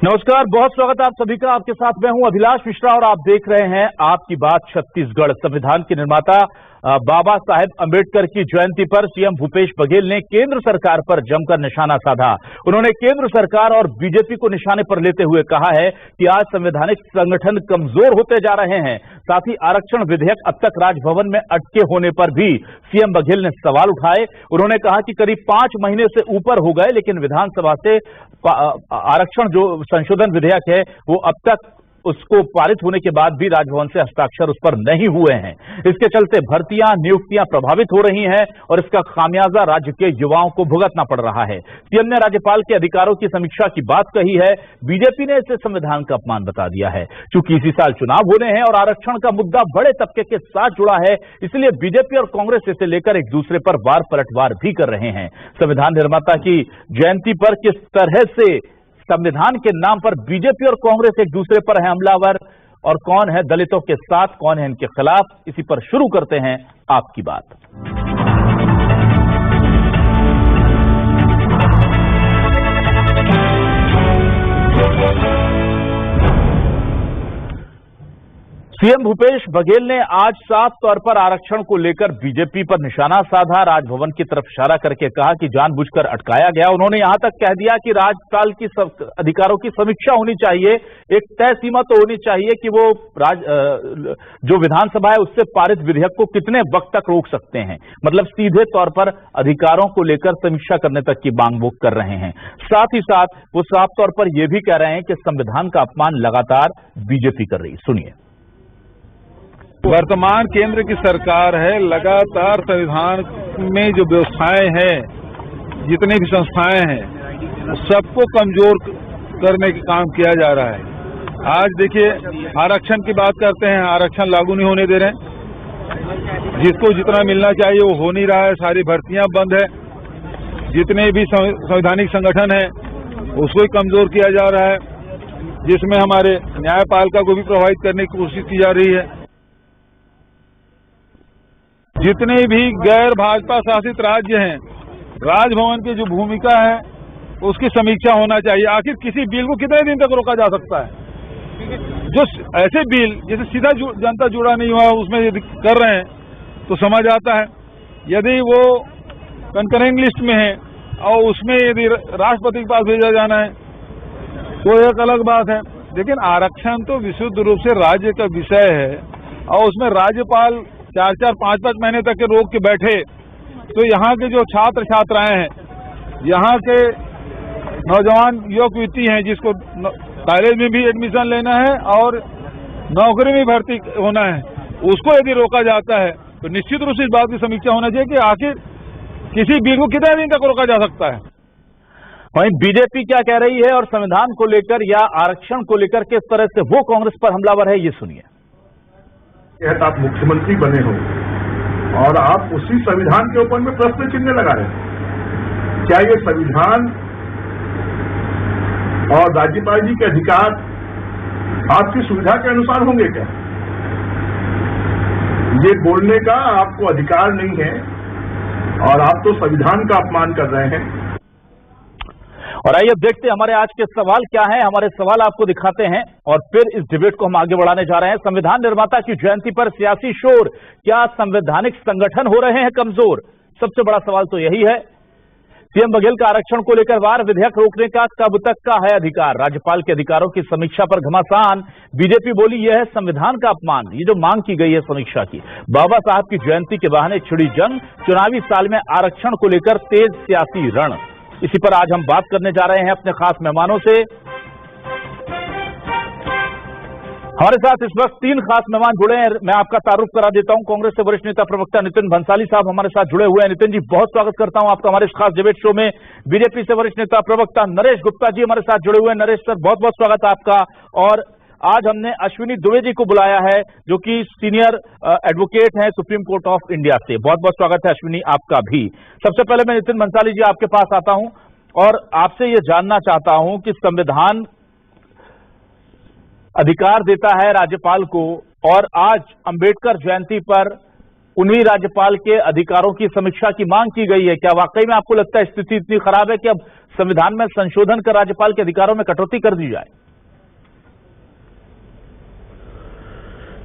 नमस्कार, बहुत स्वागत है आप सभी का। आपके साथ मैं हूं अभिलाष मिश्रा और आप देख रहे हैं आपकी बात छत्तीसगढ़। संविधान के निर्माता बाबा साहेब अंबेडकर की जयंती पर सीएम भूपेश बघेल ने केंद्र सरकार पर जमकर निशाना साधा। उन्होंने केंद्र सरकार और बीजेपी को निशाने पर लेते हुए कहा है कि आज संवैधानिक संगठन कमजोर होते जा रहे हैं। साथ ही आरक्षण विधेयक अब तक राजभवन में अटके होने पर भी सीएम बघेल ने सवाल उठाए। उन्होंने कहा कि करीब 5 महीने से ऊपर हो गए, लेकिन विधानसभा से आरक्षण जो संशोधन विधेयक है वो अब तक उसको पारित होने के बाद भी राजभवन से हस्ताक्षर उस पर नहीं हुए हैं। इसके चलते भर्तियां, नियुक्तियां प्रभावित हो रही हैं और इसका खामियाजा राज्य के युवाओं को भुगतना पड़ रहा है। सीएम ने राज्यपाल के अधिकारों की समीक्षा की बात कही है। बीजेपी ने इसे संविधान का अपमान बता दिया है। चूंकि इसी साल चुनाव होने हैं और आरक्षण का मुद्दा बड़े तबके के साथ जुड़ा है, इसलिए बीजेपी और कांग्रेस इसे लेकर एक दूसरे पर वार पलटवार भी कर रहे हैं। संविधान निर्माता की जयंती पर किस तरह से संविधान के नाम पर बीजेपी और कांग्रेस एक दूसरे पर है हमलावर और कौन है दलितों के साथ, कौन है इनके खिलाफ, इसी पर शुरू करते हैं आपकी बात। सीएम भूपेश बघेल ने आज साफ तौर पर आरक्षण को लेकर बीजेपी पर निशाना साधा। राजभवन की तरफ इशारा करके कहा कि जानबूझकर अटकाया गया। उन्होंने यहां तक कह दिया कि राज्यपाल की अधिकारों की समीक्षा होनी चाहिए। एक तय सीमा तो होनी चाहिए कि वो जो विधानसभा है उससे पारित विधेयक को कितने वक्त तक रोक सकते हैं। मतलब सीधे तौर पर अधिकारों को लेकर समीक्षा करने तक की मांग वो कर रहे हैं। साथ ही साथ वो साफ तौर पर यह भी कह रहे हैं कि संविधान का अपमान लगातार बीजेपी कर रही। सुनिए। वर्तमान केंद्र की सरकार है, लगातार संविधान में जो व्यवस्थाएं हैं, जितनी भी संस्थाएं हैं, सबको कमजोर करने का काम किया जा रहा है। आज देखिए, आरक्षण की बात करते हैं, आरक्षण लागू नहीं होने दे रहे हैं। जिसको जितना मिलना चाहिए वो हो नहीं रहा है। सारी भर्तियां बंद है। जितने भी संवैधानिक संगठन है उसको ही कमजोर किया जा रहा है, जिसमें हमारे न्यायपालिका को भी प्रभावित करने की कोशिश की जा रही है। जितने भी गैर भाजपा शासित राज्य हैं, राजभवन की जो भूमिका है उसकी समीक्षा होना चाहिए। आखिर किसी बिल को कितने दिन तक रोका जा सकता है? जो ऐसे बिल जैसे सीधा जनता जुड़ा नहीं हुआ उसमें यदि कर रहे हैं तो समझ आता है। यदि वो कंकरेंट लिस्ट में है और उसमें यदि राष्ट्रपति के पास भेजा जाना है तो एक अलग बात है। लेकिन आरक्षण तो विशुद्ध रूप से राज्य का विषय है और उसमें राज्यपाल 4-4, 5-5 महीने तक के रोक के बैठे तो यहाँ के जो छात्र छात्राएं हैं, यहाँ के नौजवान युवक युवती हैं जिसको कॉलेज में भी एडमिशन लेना है और नौकरी में भर्ती होना है, उसको यदि रोका जाता है तो निश्चित रूप से इस बात की समीक्षा होना चाहिए कि आखिर किसी बिल को कितने दिन तक रोका जा सकता है। वहीं बीजेपी क्या कह रही है और संविधान को लेकर या आरक्षण को लेकर किस तरह से वो कांग्रेस पर हमलावर है, ये सुनिए। आप मुख्यमंत्री बने हो और आप उसी संविधान के ऊपर में प्रश्न चिन्ह लगा रहे हैं। क्या ये संविधान और राज्यपाल जी के अधिकार आपकी सुविधा के अनुसार होंगे क्या? ये बोलने का आपको अधिकार नहीं है और आप तो संविधान का अपमान कर रहे हैं। और आइए देखते हैं हमारे आज के सवाल क्या हैं। हमारे सवाल आपको दिखाते हैं और फिर इस डिबेट को हम आगे बढ़ाने जा रहे हैं। संविधान निर्माता की जयंती पर सियासी शोर, क्या संवैधानिक संगठन हो रहे हैं कमजोर? सबसे बड़ा सवाल तो यही है। सीएम बघेल का आरक्षण को लेकर वार विधेयक रोकने का कब तक का है अधिकार? राज्यपाल के अधिकारों की समीक्षा पर घमासान। बीजेपी बोली यह है संविधान का अपमान। ये जो मांग की गई है समीक्षा की, बाबा साहब की जयंती के बहाने छिड़ी जंग, चुनावी साल में आरक्षण को लेकर तेज सियासी रण। इसी पर आज हम बात करने जा रहे हैं अपने खास मेहमानों से। हमारे साथ इस वक्त 3 खास मेहमान जुड़े हैं। मैं आपका तारुफ करा देता हूं। कांग्रेस से वरिष्ठ नेता प्रवक्ता नितिन भंसाली साहब हमारे साथ जुड़े हुए हैं। नितिन जी, बहुत स्वागत करता हूं आपका हमारे इस खास डिबेट शो में। बीजेपी से वरिष्ठ नेता प्रवक्ता नरेश गुप्ता जी हमारे साथ जुड़े हुए हैं। नरेश सर, बहुत बहुत स्वागत है आपका। और आज हमने अश्विनी दुबे जी को बुलाया है जो कि सीनियर एडवोकेट हैं सुप्रीम कोर्ट ऑफ इंडिया से। बहुत बहुत स्वागत है अश्विनी आपका भी। सबसे पहले मैं नितिन भंसाली जी आपके पास आता हूं और आपसे यह जानना चाहता हूं कि संविधान अधिकार देता है राज्यपाल को और आज अंबेडकर जयंती पर उन्हीं राज्यपाल के अधिकारों की समीक्षा की मांग की गई है। क्या वाकई में आपको लगता है स्थिति इतनी खराब है कि अब संविधान में संशोधन कर राज्यपाल के अधिकारों में कटौती कर दी जाए?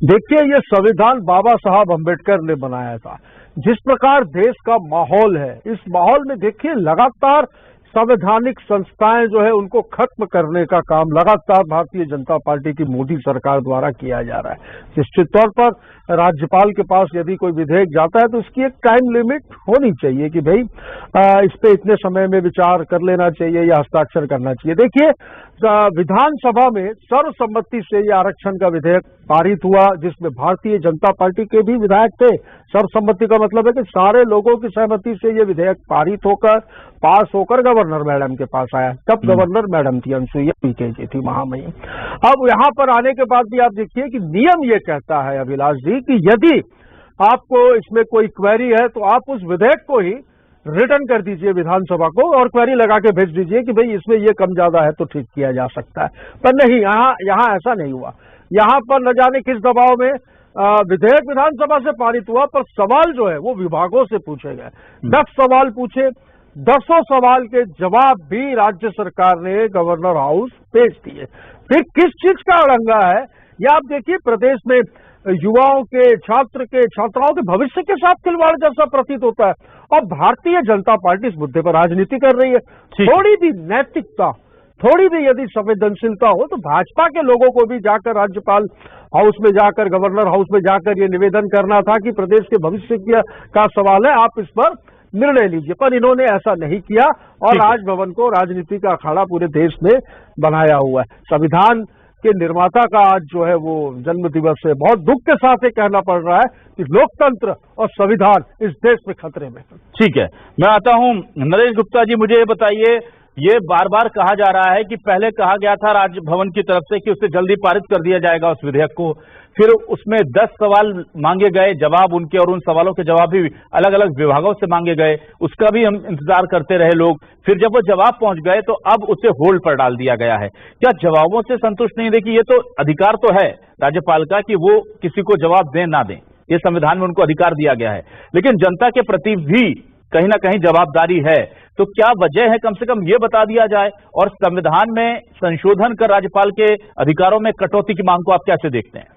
देखिए, ये संविधान बाबा साहब अम्बेडकर ने बनाया था। जिस प्रकार देश का माहौल है, इस माहौल में देखिए लगातार संवैधानिक संस्थाएं जो है उनको खत्म करने का काम लगातार भारतीय जनता पार्टी की मोदी सरकार द्वारा किया जा रहा है। निश्चित तौर पर राज्यपाल के पास यदि कोई विधेयक जाता है तो उसकी एक टाइम लिमिट होनी चाहिए कि भाई इस पे इतने समय में विचार कर लेना चाहिए या हस्ताक्षर करना चाहिए। देखिए, विधानसभा में सर्वसम्मति से यह आरक्षण का विधेयक पारित हुआ, जिसमें भारतीय जनता पार्टी के भी विधायक थे। सर्वसम्मति का मतलब है कि सारे लोगों की सहमति से यह विधेयक पारित होकर पास होकर गवर्नर मैडम के पास आया। तब गवर्नर मैडम थी अनुसुईया उइके जी थी महामहिम। अब यहां पर आने के बाद भी आप देखिए कि नियम ये कहता है अभिलाष जी कि यदि आपको इसमें कोई क्वेरी है तो आप उस विधेयक को ही रिटर्न कर दीजिए विधानसभा को और क्वेरी लगा के भेज दीजिए कि भाई इसमें ये कम ज्यादा है तो ठीक किया जा सकता है। पर नहीं, यहाँ ऐसा नहीं हुआ। यहाँ पर न जाने किस दबाव में विधेयक विधानसभा से पारित हुआ, पर सवाल जो है वो विभागों से पूछे गए। 10 सवाल पूछे, 10 सवाल के जवाब भी राज्य सरकार ने गवर्नर हाउस भेज दिए। फिर किस चीज का अड़ंगा है या आप देखिए, प्रदेश में युवाओं के, छात्र के, छात्राओं के भविष्य के साथ खिलवाड़ जैसा प्रतीत होता है और भारतीय जनता पार्टी इस मुद्दे पर राजनीति कर रही है। थोड़ी भी नैतिकता, थोड़ी भी यदि संवेदनशीलता हो तो भाजपा के लोगों को भी जाकर राज्यपाल हाउस में जाकर, गवर्नर हाउस में जाकर ये निवेदन करना था कि प्रदेश के भविष्य का सवाल है, आप इस पर निर्णय लीजिए। पर इन्होंने ऐसा नहीं किया और राजभवन को राजनीति का अखाड़ा पूरे देश में बनाया हुआ है। संविधान के निर्माता का आज जो है वो जन्म दिवस है। बहुत दुख के साथ ये कहना पड़ रहा है कि लोकतंत्र और संविधान इस देश में खतरे में। ठीक है, मैं आता हूं नरेश गुप्ता जी, मुझे ये बताइए, ये बार बार कहा जा रहा है कि पहले कहा गया था राजभवन की तरफ से कि उसे जल्दी पारित कर दिया जाएगा उस विधेयक को, फिर उसमें 10 सवाल मांगे गए, जवाब उनके, और उन सवालों के जवाब भी अलग अलग विभागों से मांगे गए, उसका भी हम इंतजार करते रहे लोग। फिर जब वो जवाब पहुंच गए तो अब उसे होल्ड पर डाल दिया गया है। क्या जवाबों से संतुष्ट नहीं? देखिए, ये तो अधिकार तो है राज्यपाल का कि वो किसी को जवाब दें ना दें, ये संविधान में उनको अधिकार दिया गया है, लेकिन जनता के प्रति भी कहीं ना कहीं जवाबदारी है। तो क्या वजह है, कम से कम ये बता दिया जाए। और संविधान में संशोधन कर राज्यपाल के अधिकारों में कटौती की मांग को आप कैसे देखते हैं?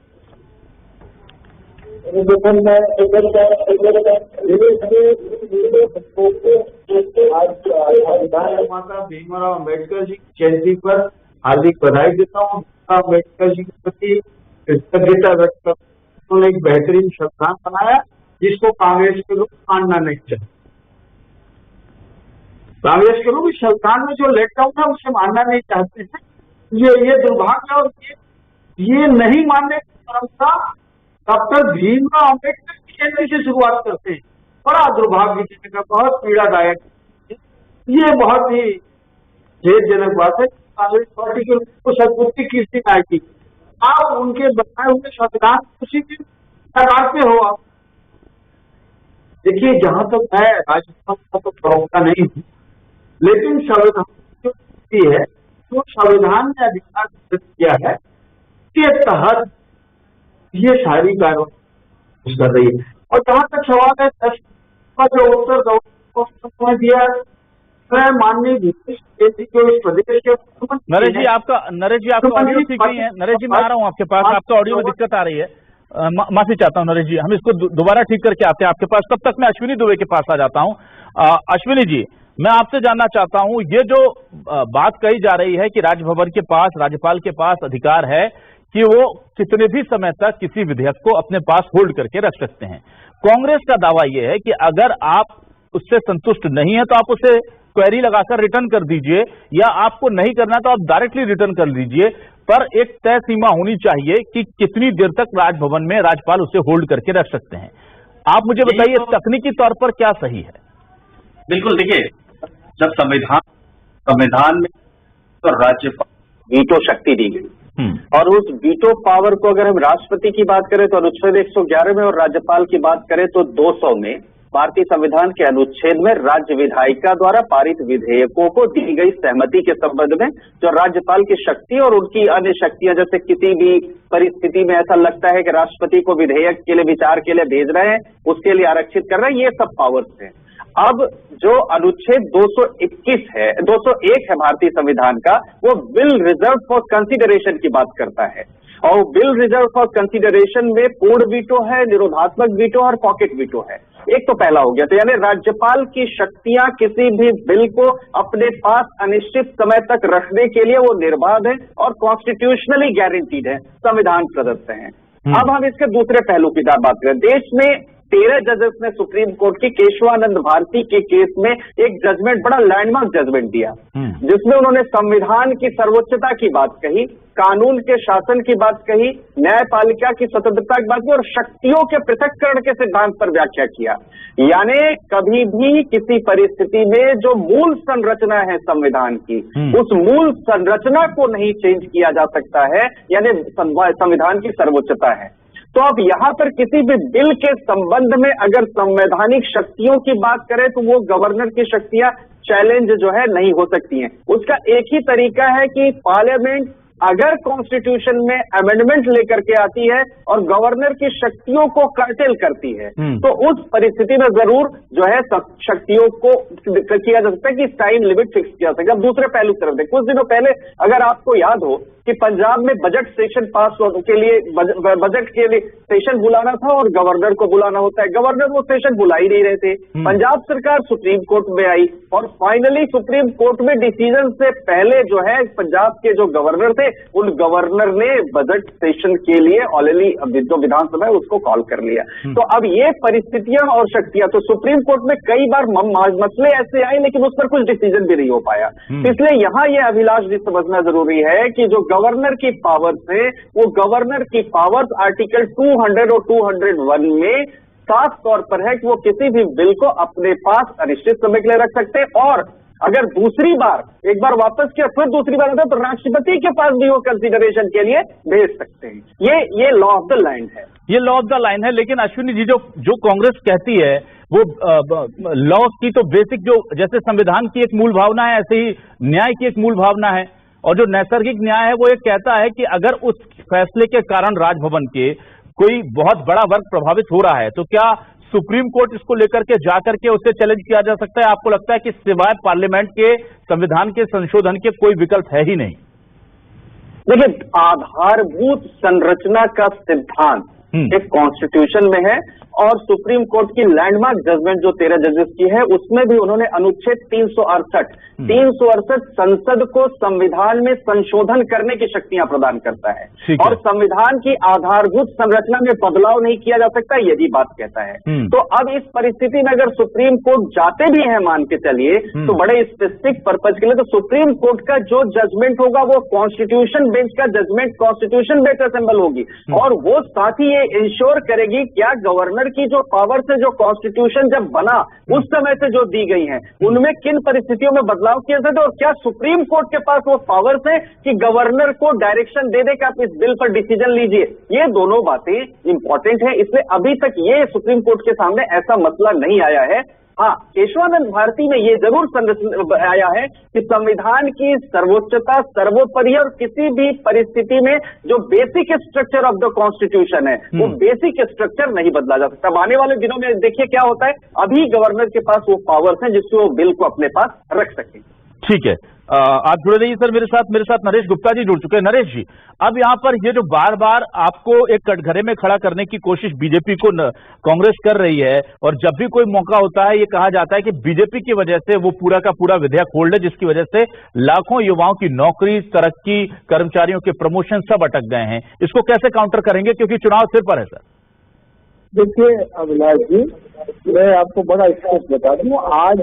माता भीमराव अम्बेडकर जी की जयंती पर हार्दिक बधाई देता हूँ। अम्बेडकर जी के प्रति कृतज्ञता व्यक्त करता हूं। उन्होंने एक बेहतरीन संविधान बनाया जिसको कांग्रेस के लोग मानना नहीं चाहते। कांग्रेस के लोग इस संविधान में जो लेट डाउन है उसे मानना नहीं चाहते हैं। ये दुर्भाग्य और ये नहीं मानने की परंपरा डॉक्टर भीमराव अम्बेडकर की जयंती से शुरुआत करते हैं। बड़ा दुर्भाग्यजनक, बहुत पीड़ादायक, ये बहुत ही खेदजनक बात है। कांग्रेस पार्टी के लोगों को सदबुद्धि किस दिन आएगी? आप उनके बनाए हुए संविधान उसी दिन लगाते हो। आप देखिए, जहां तक है राजस्थान का तो प्रवक्ता नहीं हूं, लेकिन संविधान जो है तो संविधान ने अधिकार किया है के तहत ये सारी कार्रवाई कर रही है। और जहां तक सवाल है 10 का जो उत्तर दिया माननीय इस प्रदेश के नरेश जी, आपका ऑडियो ठीक नहीं है। नरेश जी, मैं आ रहा हूँ आपके पास, आपका ऑडियो में दिक्कत आ रही है, माफी चाहता हूँ नरेश जी, हम इसको दोबारा ठीक करके आते हैं आपके पास। तब तक मैं अश्विनी दुबे के पास आ जाता हूँ। अश्विनी जी, मैं आपसे जानना चाहता हूँ, ये जो बात कही जा रही है कि राजभवन के पास, राज्यपाल के पास अधिकार है कि वो कितने भी समय तक किसी विधेयक को अपने पास होल्ड करके रख सकते हैं। कांग्रेस का दावा यह है कि अगर आप उससे संतुष्ट नहीं है तो आप उसे क्वेरी लगाकर रिटर्न कर दीजिए, या आपको नहीं करना तो आप डायरेक्टली रिटर्न कर दीजिए, पर एक तय सीमा होनी चाहिए कि कितनी देर तक राजभवन में राज्यपाल उसे होल्ड करके रख सकते हैं। आप मुझे बताइए तकनीकी तौर पर क्या सही है? बिल्कुल, देखिए, जब संविधान में तो राज्यपाल वीटो शक्ति दी गई और उस वीटो पावर को अगर हम राष्ट्रपति की बात करें तो अनुच्छेद 111 में और राज्यपाल की बात करें तो 200 में भारतीय संविधान के अनुच्छेद में राज्य विधायिका द्वारा पारित विधेयकों को दी गई सहमति के संबंध में जो राज्यपाल की शक्ति और उनकी अन्य शक्तियां, जैसे किसी भी परिस्थिति में ऐसा लगता है कि राष्ट्रपति को विधेयक के लिए विचार के लिए भेज रहे हैं, उसके लिए आरक्षित कर रहे हैं, ये सब पावर्स हैं। अब जो अनुच्छेद 221 है, 201 है भारतीय संविधान का, वो बिल रिजर्व फॉर कंसिडरेशन की बात करता है। और बिल रिजर्व फॉर कंसिडरेशन में पूर्ण वीटो है, निरोधात्मक वीटो और पॉकेट वीटो है। एक तो पहला हो गया, तो यानी राज्यपाल की शक्तियां किसी भी बिल को अपने पास अनिश्चित समय तक रखने के लिए वो निर्बाध है और कॉन्स्टिट्यूशनली गारंटीड है, संविधान प्रदत्त है। अब हम इसके दूसरे पहलू की बात करें। देश में 13 जजेस ने सुप्रीम कोर्ट की केशवानंद भारती के केस में एक जजमेंट, बड़ा लैंडमार्क जजमेंट दिया, जिसमें उन्होंने संविधान की सर्वोच्चता की बात कही, कानून के शासन की बात कही, न्यायपालिका की स्वतंत्रता की बात की और शक्तियों के पृथक्करण के सिद्धांत पर व्याख्या किया। यानी कभी भी किसी परिस्थिति में जो मूल संरचना है संविधान की, उस मूल संरचना को नहीं चेंज किया जा सकता है, यानी संविधान की सर्वोच्चता है। तो अब यहां पर किसी भी बिल के संबंध में अगर संवैधानिक शक्तियों की बात करें तो वो गवर्नर की शक्तियां चैलेंज जो है नहीं हो सकती हैं। उसका एक ही तरीका है कि पार्लियामेंट अगर कॉन्स्टिट्यूशन में अमेंडमेंट लेकर के आती है और गवर्नर की शक्तियों को कर्टेल करती है, तो उस परिस्थिति में जरूर जो है शक्तियों को किया जा सकता है कि टाइम लिमिट फिक्स किया जा सकता है। अब दूसरे पहलू की तरफ देखें, कुछ दिनों पहले अगर आपको याद हो कि पंजाब में बजट सेशन पास के लिए बजट के लिए सेशन बुलाना था और गवर्नर को बुलाना होता है, गवर्नर वो सेशन बुला ही नहीं रहे थे। पंजाब सरकार सुप्रीम कोर्ट में आई और फाइनली सुप्रीम कोर्ट में डिसीजन से पहले जो है पंजाब के जो गवर्नर थे, उन गवर्नर ने बजट सेशन के लिए ऑलरेडी जो विधानसभा है उसको कॉल कर लिया। तो अब ये परिस्थितियां और शक्तियां, तो सुप्रीम कोर्ट में कई बार मसले ऐसे आए लेकिन उस पर कुछ डिसीजन भी नहीं हो पाया। इसलिए यहां ये अभिलाष भी समझना जरूरी है कि जो गवर्नर की पावर्स है, वो गवर्नर की पावर्स आर्टिकल 200 और 201 में साफ तौर पर है कि वो किसी भी बिल को अपने पास अनिश्चित समय के लिए रख सकते हैं और अगर दूसरी बार एक बार वापस किया फिर दूसरी बार आता तो राष्ट्रपति के पास भी वो कंसीडरेशन के लिए भेज सकते हैं। ये लॉ ऑफ द लैंड है, ये लॉ ऑफ द लाइन है। लेकिन अश्विनी जी, जो कांग्रेस कहती है वो लॉ की तो बेसिक, जो जैसे संविधान की एक मूल भावना है, ऐसे ही न्याय की एक मूल भावना है। और जो नैसर्गिक न्याय है वो ये कहता है कि अगर उस फैसले के कारण राजभवन के कोई बहुत बड़ा वर्ग प्रभावित हो रहा है तो क्या सुप्रीम कोर्ट इसको लेकर के जाकर के उससे चैलेंज किया जा सकता है? आपको लगता है कि सिवाय पार्लियामेंट के संविधान के संशोधन के कोई विकल्प है ही नहीं? देखिए, आधारभूत संरचना का सिद्धांत एक कॉन्स्टिट्यूशन में है और सुप्रीम कोर्ट की लैंडमार्क जजमेंट जो 13 जजेस की है उसमें भी उन्होंने अनुच्छेद 368 संसद को संविधान में संशोधन करने की शक्तियां प्रदान करता है और संविधान की आधारभूत संरचना में बदलाव नहीं किया जा सकता, यही बात कहता है। तो अब इस परिस्थिति में अगर सुप्रीम कोर्ट जाते भी हैं, मान के चलिए, तो बड़े स्पेसिफिक पर्पज के लिए, तो सुप्रीम कोर्ट का जो जजमेंट होगा वो कॉन्स्टिट्यूशन बेंच का जजमेंट कॉन्स्टिट्यूशन बेंच असेंबल होगी और वो साथ ही ये इंश्योर करेगी क्या गवर्नर की जो पावर से जो कॉन्स्टिट्यूशन जब बना उस समय से जो दी गई हैं उनमें किन परिस्थितियों में बदलाव किए जाते और क्या सुप्रीम कोर्ट के पास वो पावर्स है कि गवर्नर को डायरेक्शन दे दे कि आप इस बिल पर डिसीजन लीजिए। ये दोनों बातें इंपॉर्टेंट है, इसलिए अभी तक ये सुप्रीम कोर्ट के सामने ऐसा मसला नहीं आया है। हाँ, केशवानंद भारती में ये जरूर आया है कि संविधान की सर्वोच्चता, सर्वोपरि और किसी भी परिस्थिति में जो basic structure of the constitution है वो बेसिक स्ट्रक्चर नहीं बदला जा सकता। आने वाले दिनों में देखिए क्या होता है, अभी गवर्नर के पास वो पावर्स हैं जिससे वो बिल को अपने पास रख सके। ठीक है, आप जुड़े रहिए सर मेरे साथ नरेश गुप्ता जी जुड़ चुके हैं। नरेश जी, अब यहाँ पर ये जो बार बार आपको एक कटघरे में खड़ा करने की कोशिश बीजेपी को कांग्रेस कर रही है और जब भी कोई मौका होता है ये कहा जाता है कि बीजेपी की वजह से वो पूरा का पूरा विधेयक होल्ड है, जिसकी वजह से लाखों युवाओं की नौकरी, तरक्की, कर्मचारियों के प्रमोशन सब अटक गए हैं। इसको कैसे काउंटर करेंगे, क्योंकि चुनाव सिर पर है सर? देखिए अभिलाष जी, मैं आपको बड़ा स्पष्ट बता दूं, आज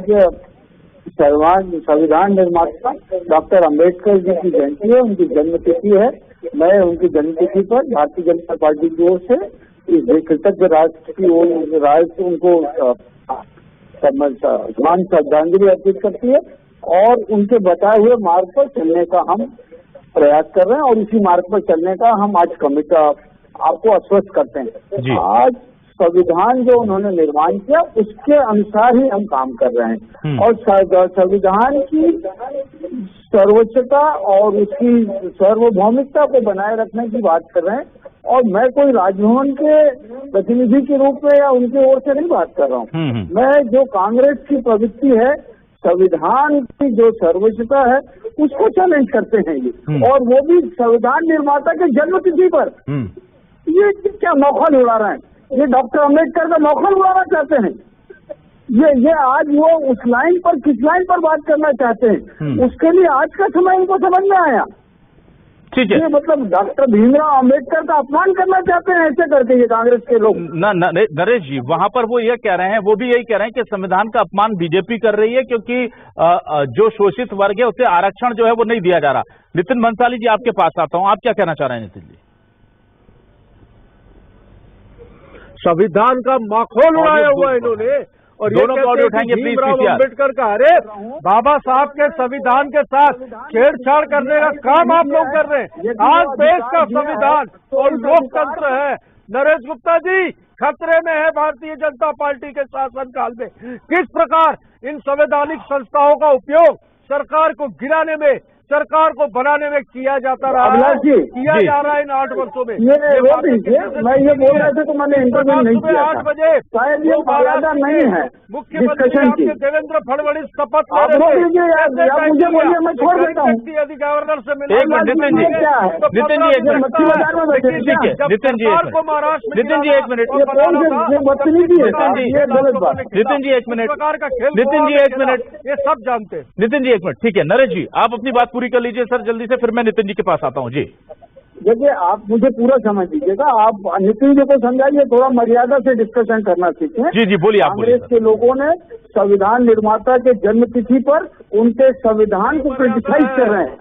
संविधान निर्माता डॉक्टर अंबेडकर जी की जयंती है, उनकी जन्मतिथि है। मैं उनकी जन्मतिथि पर भारतीय जनता पार्टी की ओर से इस कृतज्ञ राष्ट्र की ओर राष्ट्र उनको सम्मान श्रद्धांजलि अर्पित करती है और उनके बताए हुए मार्ग पर चलने का हम प्रयास कर रहे हैं और इसी मार्ग पर चलने का हम आज कमिट आपको आश्वस्त करते हैं। आज संविधान जो उन्होंने निर्माण किया उसके अनुसार ही हम काम कर रहे हैं और संविधान की सर्वोच्चता और उसकी सार्वभौमिकता को बनाए रखने की बात कर रहे हैं। और मैं कोई राजभवन के प्रतिनिधि के रूप में या उनकी ओर से नहीं बात कर रहा हूँ। मैं जो कांग्रेस की प्रवृत्ति है, संविधान की जो सर्वोच्चता है उसको चैलेंज करते हैं ये, और वो भी संविधान निर्माता के जन्मतिथि पर। ये क्या मौका उड़ा रहे हैं? ये डॉक्टर अम्बेडकर का मौका उड़ाना चाहते हैं। ये आज वो उस लाइन पर, किस लाइन पर बात करना चाहते हैं, उसके लिए आज का समय उनको समझ में आया। ठीक है, ये मतलब डॉक्टर भीमराव अम्बेडकर का अपमान करना चाहते हैं ऐसे करके ये कांग्रेस के लोग। नरेश जी, वहां पर वो ये कह रहे हैं, वो भी यही कह रहे हैं कि संविधान का अपमान बीजेपी कर रही है, क्योंकि जो शोषित वर्ग है उसे आरक्षण जो है वो नहीं दिया जा रहा। नितिन भंसाली जी, आपके पास आता हूं, आप क्या कहना चाह रहे हैं नितिन जी? संविधान का माखौल उड़ाया हुआ इन्होंने, और दोनों को ऑडियो उठाएंगे प्लीज। भीमराव अम्बेडकर का, अरे बाबा साहब के संविधान के साथ छेड़छाड़ करने का काम आप लोग कर रहे हैं। आज देश का संविधान और लोकतंत्र है, नरेश गुप्ता जी, खतरे में है भारतीय जनता पार्टी के शासनकाल में। किस प्रकार इन संवैधानिक संस्थाओं का उपयोग सरकार को गिराने में, सरकार को बनाने में किया जाता रहा है, किया जा रहा है इन 8 वर्षों में। मैं ये बोल रहे थे तो मैंने इंटरव्यू नहीं किया। 8 बजे शायद ये मर्यादा नहीं है मुख्यमंत्री आपके देवेंद्र फडणवीस शपथ आप रोक लीजिए यार, मुझे बोलिए, मैं छोड़ देता हूँ। यदि गवर्नर से मिले, एक मिनट नितिन जी, नितिन जी एक मिनट, ठीक है नितिन जी एक मिनट, नितिन जी एक मिनट, नितिन जी एक मिनट, नितिन जी एक मिनट, ये सब जानते हैं। नितिन जी एक मिनट, ठीक है। नरेश जी, आप अपनी बात पूरी कर लीजिए सर जल्दी से, फिर मैं नितिन जी के पास आता हूँ जी। देखिए, आप मुझे पूरा समझ लीजिएगा, आप नितिन जी को समझाइए, थोड़ा मर्यादा से डिस्कशन करना सीखें। जी जी बोलिए, आप बोलिए। कांग्रेस के लोगों ने संविधान निर्माता के जन्मतिथि पर उनके संविधान को क्रिटिसाइज कर रहे हैं।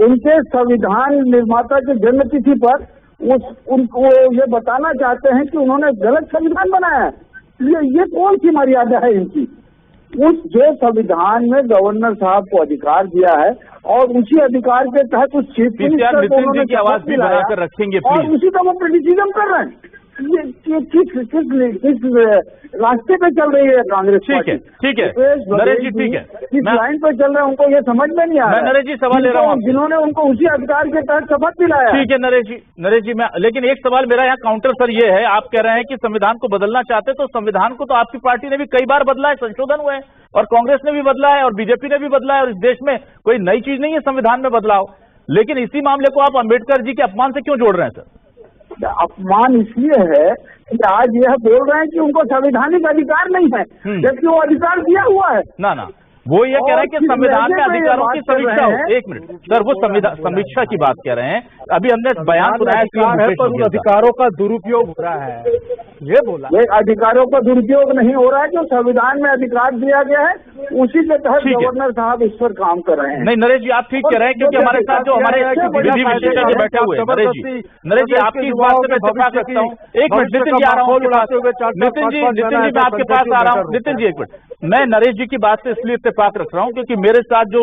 उनके संविधान निर्माता के जन्मतिथि पर उनको ये बताना चाहते हैं कि उन्होंने गलत संविधान बनाया है। ये कौन सी मर्यादा है इनकी? उस जो संविधान में गवर्नर साहब को अधिकार दिया है और उसी अधिकार के तहत उस चीफ मिनिस्टर को नितिन जी की आवाज भी बनाकर रखेंगे और प्लीज। उसी का वो क्रिटिसिज्म कर रहे हैं। ये किस रास्ते पे चल रही है कांग्रेस? ठीक है, ठीक है नरेश जी, ठीक है, किस लाइन पे चल रहे हैं उनको ये समझ में नहीं आ रहा। मैं नरेश जी सवाल ले रहा हूँ, जिन्होंने उनको उसी अधिकार के तहत शपथ दिलाया। ठीक है नरेश जी, मैं लेकिन एक सवाल मेरा यहाँ काउंटर सर ये है, आप कह रहे हैं कि संविधान को बदलना चाहते, तो संविधान को तो आपकी पार्टी ने भी कई बार बदला है, संशोधन हुए हैं, और कांग्रेस ने भी बदला है और बीजेपी ने भी बदला है, और इस देश में कोई नई चीज नहीं है संविधान में बदलाव। लेकिन इसी मामले को आप अम्बेडकर जी के अपमान से क्यों जोड़ रहे हैं सर? अपमान इसलिए है कि आज यह बोल रहे हैं कि उनको संवैधानिक अधिकार नहीं है, जबकि वो अधिकार दिया हुआ है। ना वो ये कह रहे हैं कि संविधान में अधिकारों की समीक्षा हो। एक मिनट सर, वो समीक्षा की बात कह रहे हैं। अभी हमने बयान सुनाया पर उन अधिकारों का दुरुपयोग हो रहा है, ये बोला। ये अधिकारों का दुरुपयोग नहीं हो रहा है, जो संविधान में अधिकार दिया गया है उसी के तहत गवर्नर साहब इस पर काम कर रहे हैं। नहीं नरेश जी, आप ठीक कह रहे हैं, क्योंकि हमारे साथ जो हमारे विधि विशेषज्ञ बैठे हुए हैं, नरेश जी आपकी इस बात से मैं इत्तेफाक रखता हूँ। एक मिनट नितिन जी आ रहा हूँ, नितिन जी मैं आपके पास आ रहा हूँ। नितिन जी एक मिनट, मैं नरेश जी की बात से इसलिए इत्तेफाक रख रहा हूँ क्योंकि मेरे साथ जो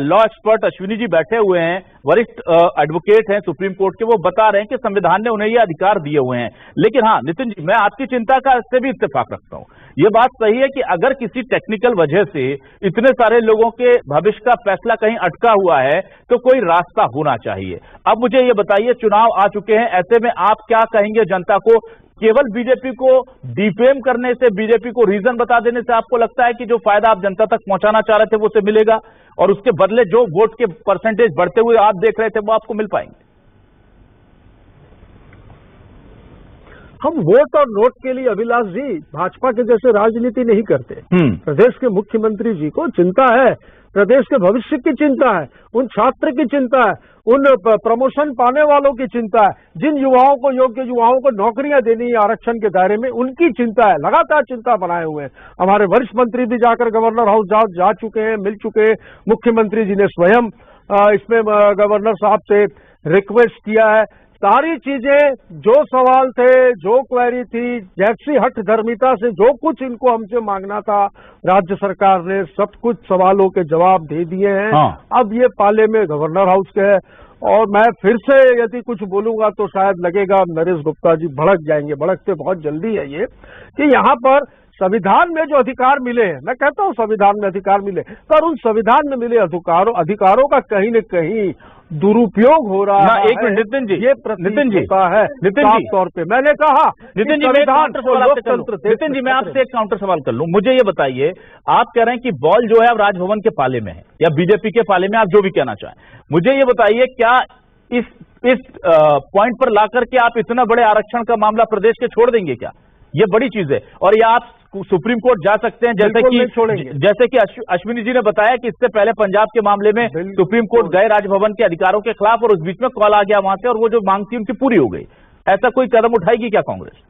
लॉ एक्सपर्ट अश्विनी जी बैठे हुए हैं, वरिष्ठ एडवोकेट हैं सुप्रीम कोर्ट के, वो बता रहे हैं कि संविधान ने उन्हें ये अधिकार दिए हुए हैं। लेकिन हाँ नितिन जी, मैं आपकी चिंता का से भी इत्तेफाक रखता हूँ। ये बात सही है कि अगर किसी टेक्निकल वजह से इतने सारे लोगों के भविष्य का फैसला कहीं अटका हुआ है तो कोई रास्ता होना चाहिए। अब मुझे ये बताइए, चुनाव आ चुके हैं, ऐसे में आप क्या कहेंगे जनता को? केवल बीजेपी को डिफेम करने से, बीजेपी को रीजन बता देने से आपको लगता है कि जो फायदा आप जनता तक पहुंचाना चाह रहे थे वो उसे मिलेगा, और उसके बदले जो वोट के परसेंटेज बढ़ते हुए आप देख रहे थे वो आपको मिल पाएंगे? हम वोट और नोट के लिए अभिलाष जी भाजपा के जैसे राजनीति नहीं करते। प्रदेश के मुख्यमंत्री जी को चिंता है, प्रदेश के भविष्य की चिंता है, उन छात्र की चिंता है, उन प्रमोशन पाने वालों की चिंता है, जिन युवाओं को, योग्य युवाओं को नौकरियां देनी है आरक्षण के दायरे में, उनकी चिंता है। लगातार चिंता बनाए हुए हैं। हमारे वरिष्ठ मंत्री भी जाकर गवर्नर हाउस जा चुके हैं, मिल चुके हैं। मुख्यमंत्री जी ने स्वयं इसमें गवर्नर साहब से रिक्वेस्ट किया है। सारी चीजें, जो सवाल थे, जो क्वेरी थी, जैसी हठ धर्मिता से जो कुछ इनको हमसे मांगना था, राज्य सरकार ने सब कुछ सवालों के जवाब दे दिए हैं। अब ये पाले में गवर्नर हाउस के है, और मैं फिर से यदि कुछ बोलूंगा तो शायद लगेगा नरेश गुप्ता जी भड़क जाएंगे। भड़कते बहुत जल्दी है ये कि यहाँ पर संविधान में जो अधिकार मिले हैं, मैं कहता हूं संविधान में अधिकार मिले, पर उन संविधान में मिले अधिकारों का कहीं न कहीं दुरुपयोग हो रहा है। एक मिनट नितिन जी, ये नितिन जी होता है नितिन जी, तौर पे मैंने कहा नितिन जी, नितिन जी, मैं आपसे एक काउंटर सवाल कर लूं। मुझे ये बताइए, आप कह रहे हैं कि बॉल जो है अब राजभवन के पाले में है या बीजेपी के पाले में, आप जो भी कहना चाहें। मुझे ये बताइए, क्या इस पॉइंट पर लाकर के आप इतना बड़े आरक्षण का मामला प्रदेश के छोड़ देंगे क्या? ये बड़ी चीज है। और या आप सुप्रीम कोर्ट जा सकते हैं, जैसे कि अश्विनी जी ने बताया कि इससे पहले पंजाब के मामले में सुप्रीम कोर्ट गए राजभवन के अधिकारों के खिलाफ, और उस बीच में कॉल आ गया वहां से और वो जो मांग थी उनकी पूरी हो गई। ऐसा कोई कदम उठाएगी क्या कांग्रेस?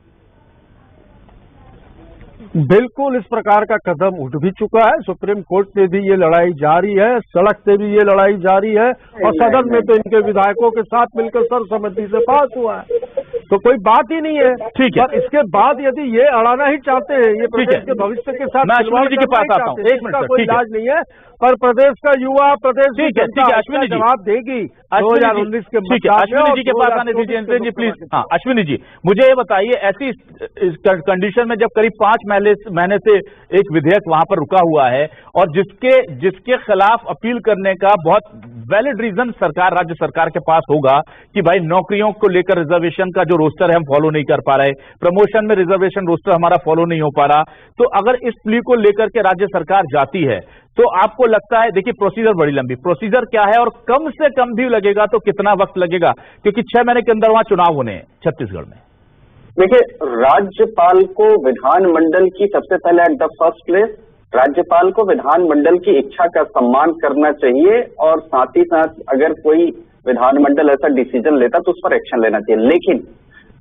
बिल्कुल इस प्रकार का कदम उठ भी चुका है। सुप्रीम कोर्ट में भी ये लड़ाई जारी है, सड़क से भी ये लड़ाई जारी है, और सदन में तो इनके विधायकों के साथ मिलकर सर्वसम्मति से पास हुआ है, तो कोई बात ही नहीं है। ठीक है, पर इसके बाद यदि ये अड़ाना ही चाहते हैं, ये प्रदेश के भविष्य के साथ अश्विनी जी के पास आता हूं, एक मिनट, कोई इलाज नहीं है। पर प्रदेश का युवा, प्रदेश की जनता अश्विनी जी जवाब देगी 2019 के ठीक है। अश्विनी जी के पास आने दीजिए नितिन जी प्लीज। हाँ अश्विनी जी, मुझे ये बताइए, ऐसी कंडीशन में जब करीब 5 महीने से एक विधेयक वहां पर रुका हुआ है और जिसके खिलाफ अपील करने का बहुत वैलिड रीजन राज्य सरकार के पास होगा कि भाई नौकरियों को लेकर रिजर्वेशन का जो रोस्टर है हम फॉलो नहीं कर पा रहे, प्रमोशन में रिजर्वेशन रोस्टर हमारा फॉलो नहीं हो पा रहा, तो अगर इस प्ली को लेकर के राज्य सरकार जाती है तो आपको लगता है, देखिए प्रोसीजर बड़ी लंबी, प्रोसीजर क्या है और कम से कम भी लगेगा तो कितना वक्त लगेगा, क्योंकि 6 महीने के अंदर वहां चुनाव होने हैं छत्तीसगढ़ में। देखिए, राज्यपाल को विधानमंडल की सबसे पहले एट द फर्स्ट प्लेस राज्यपाल को विधानमंडल की इच्छा का सम्मान करना चाहिए, और साथ ही साथ अगर कोई विधानमंडल ऐसा डिसीजन लेता तो उस पर एक्शन लेना चाहिए। लेकिन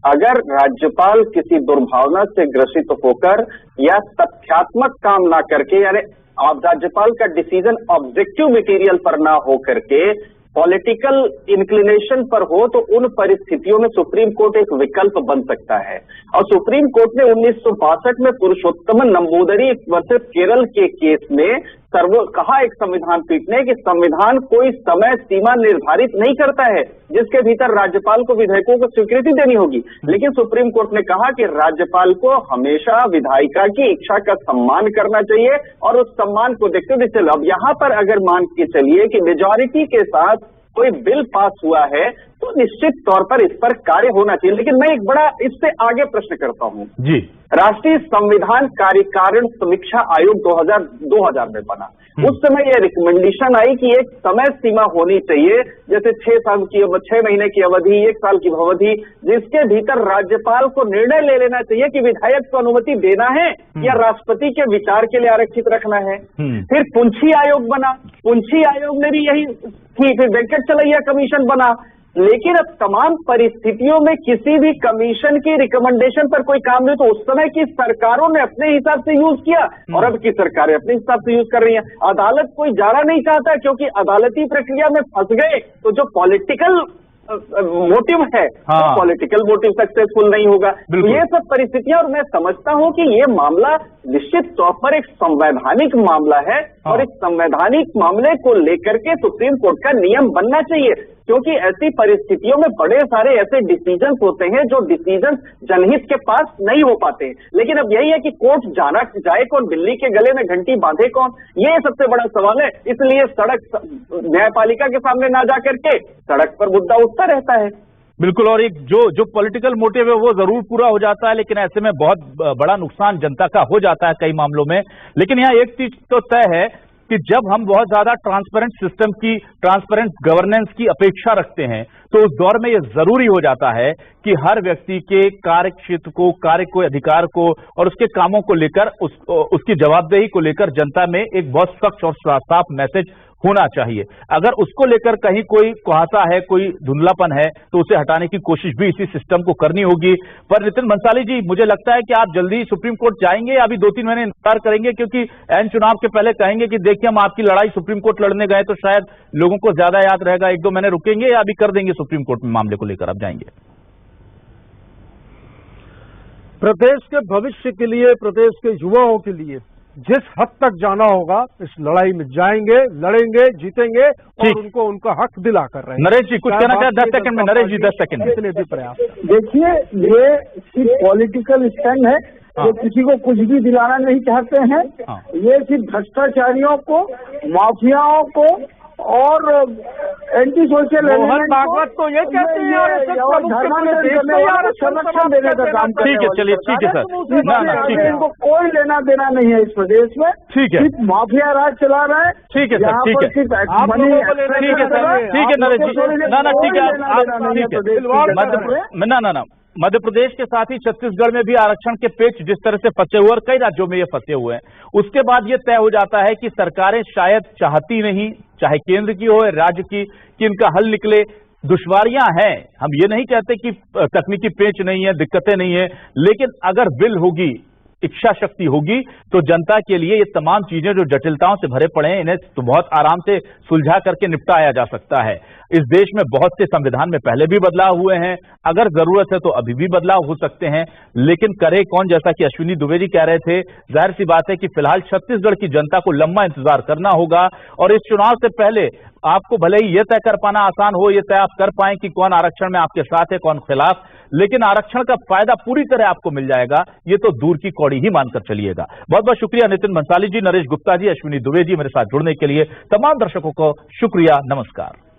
अगर राज्यपाल किसी दुर्भावना से ग्रसित होकर या तथ्यात्मक काम ना करके, यानी आप राज्यपाल का डिसीजन ऑब्जेक्टिव मटेरियल पर ना हो करके पॉलिटिकल इंक्लिनेशन पर हो, तो उन परिस्थितियों में सुप्रीम कोर्ट एक विकल्प बन सकता है। और सुप्रीम कोर्ट ने 1962 में पुरुषोत्तम नंबूदरी वर्सेस केरल के केस में कहा एक संविधान पीठ ने कि संविधान कोई समय सीमा निर्धारित नहीं करता है जिसके भीतर राज्यपाल को विधेयकों को स्वीकृति देनी होगी, लेकिन सुप्रीम कोर्ट ने कहा कि राज्यपाल को हमेशा विधायिका की इच्छा का सम्मान करना चाहिए, और उस सम्मान को देखते हुए चलो अब यहां पर अगर मान के चलिए कि मेजॉरिटी के साथ कोई बिल पास हुआ है तो निश्चित तौर पर इस पर कार्य होना चाहिए। लेकिन मैं एक बड़ा इससे आगे प्रश्न करता हूं जी। राष्ट्रीय संविधान कार्यकारिणी समीक्षा आयोग 2000 में बना, उस समय यह रिकमेंडेशन आई कि एक समय सीमा होनी चाहिए, जैसे 6 महीने की अवधि, 1 साल की अवधि, जिसके भीतर राज्यपाल को निर्णय ले लेना चाहिए कि विधायक को अनुमति देना है या राष्ट्रपति के विचार के लिए आरक्षित रखना है। फिर पुंछी आयोग बना, पुंछी आयोग ने भी यही थी, फिर वेंकटचलैया कमीशन बना, लेकिन अब तमाम परिस्थितियों में किसी भी कमीशन की रिकमेंडेशन पर कोई काम नहीं, तो उस समय की सरकारों ने अपने हिसाब से यूज किया और अब की सरकारें अपने हिसाब से यूज कर रही हैं। अदालत कोई जाना नहीं चाहता, क्योंकि अदालती प्रक्रिया में फंस गए तो जो पॉलिटिकल मोटिव है, तो पॉलिटिकल मोटिव सक्सेसफुल नहीं होगा। तो ये सब परिस्थितियां, और मैं समझता हूं कि ये मामला निश्चित तौर पर एक संवैधानिक मामला है, और इस संवैधानिक मामले को लेकर के सुप्रीम कोर्ट का नियम बनना चाहिए, क्योंकि ऐसी परिस्थितियों में बड़े सारे ऐसे डिसीजंस होते हैं जो डिसीजंस जनहित के पास नहीं हो पाते हैं। लेकिन अब यही है कि कोर्ट जाए कौन, बिल्ली के गले में घंटी बांधे कौन, ये सबसे बड़ा सवाल है। इसलिए सड़क न्यायपालिका के सामने ना जा करके सड़क पर मुद्दा उठता रहता है। बिल्कुल, और एक जो पॉलिटिकल मोटिव है वो जरूर पूरा हो जाता है, लेकिन ऐसे में बहुत बड़ा नुकसान जनता का हो जाता है कई मामलों में। लेकिन यहाँ एक चीज तो तय है कि जब हम बहुत ज्यादा ट्रांसपेरेंट सिस्टम की, ट्रांसपेरेंट गवर्नेंस की अपेक्षा रखते हैं, तो उस दौर में यह जरूरी हो जाता है कि हर व्यक्ति के कार्य क्षेत्र को, कार्य को, अधिकार को और उसके कामों को लेकर, उसकी जवाबदेही को लेकर जनता में एक बहुत सख्त और साफ मैसेज होना चाहिए। अगर उसको लेकर कहीं कोई कुहासा है, कोई धुंधलापन है, तो उसे हटाने की कोशिश भी इसी सिस्टम को करनी होगी। पर नितिन भंसाली जी, मुझे लगता है कि आप जल्दी सुप्रीम कोर्ट जाएंगे या अभी 2-3 महीने इंतजार करेंगे, क्योंकि एन चुनाव के पहले कहेंगे कि देखिए हम आपकी लड़ाई सुप्रीम कोर्ट लड़ने गए, तो शायद लोगों को ज्यादा याद रहेगा। 1-2 महीने रुकेंगे या अभी कर देंगे सुप्रीम कोर्ट में मामले को लेकर आप जाएंगे? प्रदेश के भविष्य के लिए, प्रदेश के युवाओं के लिए जिस हद तक जाना होगा इस लड़ाई में जाएंगे, लड़ेंगे, जीतेंगे और उनको उनका हक दिला कर रहे हैं। नरेश जी कुछ कहना चाहे 10 सेकंड में। नरेश जी 10 सेकंड में। इतने भी प्रयास। देखिए, ये सिर्फ पॉलिटिकल स्टैंड है, हाँ। ये किसी को कुछ भी दिलाना नहीं चाहते हैं। हाँ। ये सिर्फ भ्रष्टाचारियों को, माफियाओं को और एंटी सोशल मोहन भागवत तो ये कहते हैं आरएसएस प्रमुख के पूरे देश में आरक्षण संरक्षण देने का काम करने ठीक है, वाली चलिए, सरकार ठीक है है। सर। इसके ना, ठीक आगे है। इनको कोई लेना देना नहीं है इस प्रदेश में। ठीक है। सिर्फ माफिया राज चला रहा है। ठीक है सर, यहाँ ठीक पर है। सिर्फ आप मनी लोगों को लेना ठीक है देना सर, नहीं है। ठीक है नरेश जी, ना ठीक है, ठीक है। ना मध्य प्रदेश के साथ ही छत्तीसगढ़ में भी आरक्षण के पेच जिस तरह से फंसे हुए और कई राज्यों में ये फंसे हुए हैं, उसके बाद ये तय हो जाता है कि सरकारें शायद चाहती नहीं, चाहे केंद्र की हो या राज्य की, कि इनका हल निकले। दुश्वारियां हैं, हम ये नहीं कहते कि तकनीकी पेच नहीं है, दिक्कतें नहीं है, लेकिन अगर विल होगी, इच्छा शक्ति होगी, तो जनता के लिए ये तमाम चीजें जो जटिलताओं से भरे पड़े हैं, इन्हें तो बहुत आराम से सुलझा करके निपटाया जा सकता है। इस देश में बहुत से संविधान में पहले भी बदलाव हुए हैं, अगर जरूरत है तो अभी भी बदलाव हो सकते हैं, लेकिन करे कौन, जैसा कि अश्विनी द्विवेदी कह रहे थे। जाहिर सी बात है कि फिलहाल छत्तीसगढ़ की जनता को लंबा इंतजार करना होगा और इस चुनाव से पहले आपको भले ही यह तय कर पाना आसान हो, यह तय आप कर पाएं कि कौन आरक्षण में आपके साथ है, कौन खिलाफ, लेकिन आरक्षण का फायदा पूरी तरह आपको मिल जाएगा, ये तो दूर की कौड़ी ही मानकर चलिएगा। बहुत बहुत शुक्रिया नितिन भंसाली जी, नरेश गुप्ता जी, अश्विनी द्विवेदी, मेरे साथ जुड़ने के लिए। तमाम दर्शकों को शुक्रिया, नमस्कार।